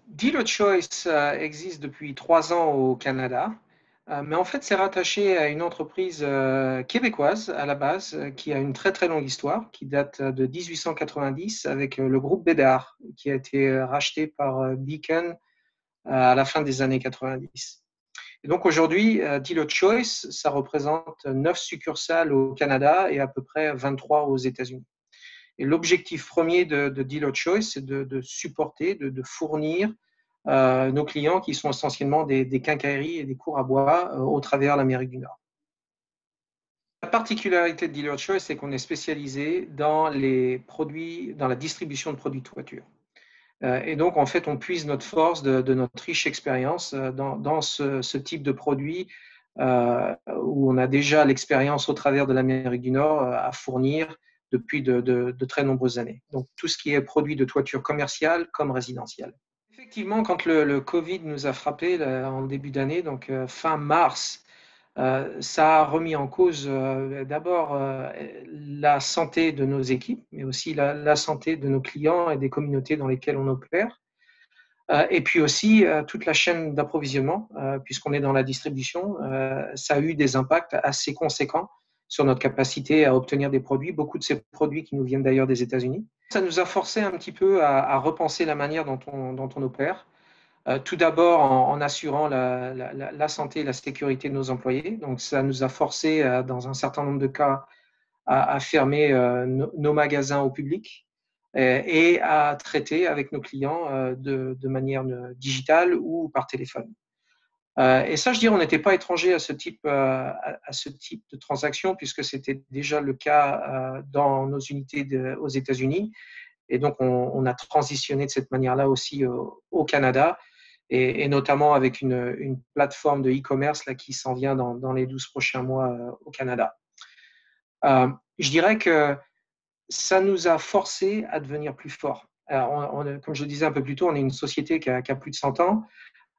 Dealer Choice existe depuis 3 ans au Canada, mais en fait, c'est rattaché à une entreprise québécoise à la base qui a une très très longue histoire, qui date de 1890 avec le groupe Bédard, qui a été racheté par Beacon à la fin des années 90. Et donc aujourd'hui, Dealer Choice, ça représente 9 succursales au Canada et à peu près 23 aux États-Unis. Et l'objectif premier de Dealer Choice, c'est de supporter, de fournir nos clients qui sont essentiellement des quincailleries et des cours à bois au travers l'Amérique du Nord. La particularité de Dealer Choice, c'est qu'on est spécialisé dans les produits, dans la distribution de produits de toiture. Et donc, en fait, on puise notre force de notre riche expérience dans ce type de produit où on a déjà l'expérience au travers de l'Amérique du Nord à fournir depuis de très nombreuses années. Donc, tout ce qui est produit de toiture commerciale comme résidentielle. Effectivement, quand le Covid nous a frappé en début d'année, donc fin mars, ça a remis en cause d'abord la santé de nos équipes, mais aussi la santé de nos clients et des communautés dans lesquelles on opère. Et puis aussi toute la chaîne d'approvisionnement, puisqu'on est dans la distribution, ça a eu des impacts assez conséquents sur notre capacité à obtenir des produits, beaucoup de ces produits qui nous viennent d'ailleurs des États-Unis. Ça nous a forcé un petit peu à repenser la manière dont on opère. Tout d'abord en assurant la santé et la sécurité de nos employés. Donc ça nous a forcé, dans un certain nombre de cas, à fermer nos magasins au public et à traiter avec nos clients de manière digitale ou par téléphone. Et ça, je dirais, on n'était pas étranger à ce type de transaction puisque c'était déjà le cas dans nos unités aux États-Unis. Et donc, on a transitionné de cette manière-là aussi au Canada et notamment avec une plateforme de e-commerce là, qui s'en vient dans les 12 prochains mois au Canada. Je dirais que ça nous a forcé à devenir plus forts. Alors, comme je le disais un peu plus tôt, on est une société qui a plus de 100 ans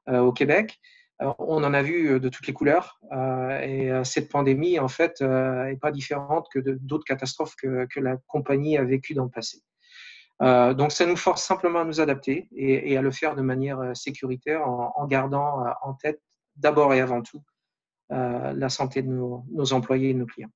au Québec. On en a vu de toutes les couleurs et cette pandémie, en fait, n'est pas différente que d'autres catastrophes que la compagnie a vécues dans le passé. Donc, ça nous force simplement à nous adapter et à le faire de manière sécuritaire en gardant en tête d'abord et avant tout la santé de nos employés et de nos clients.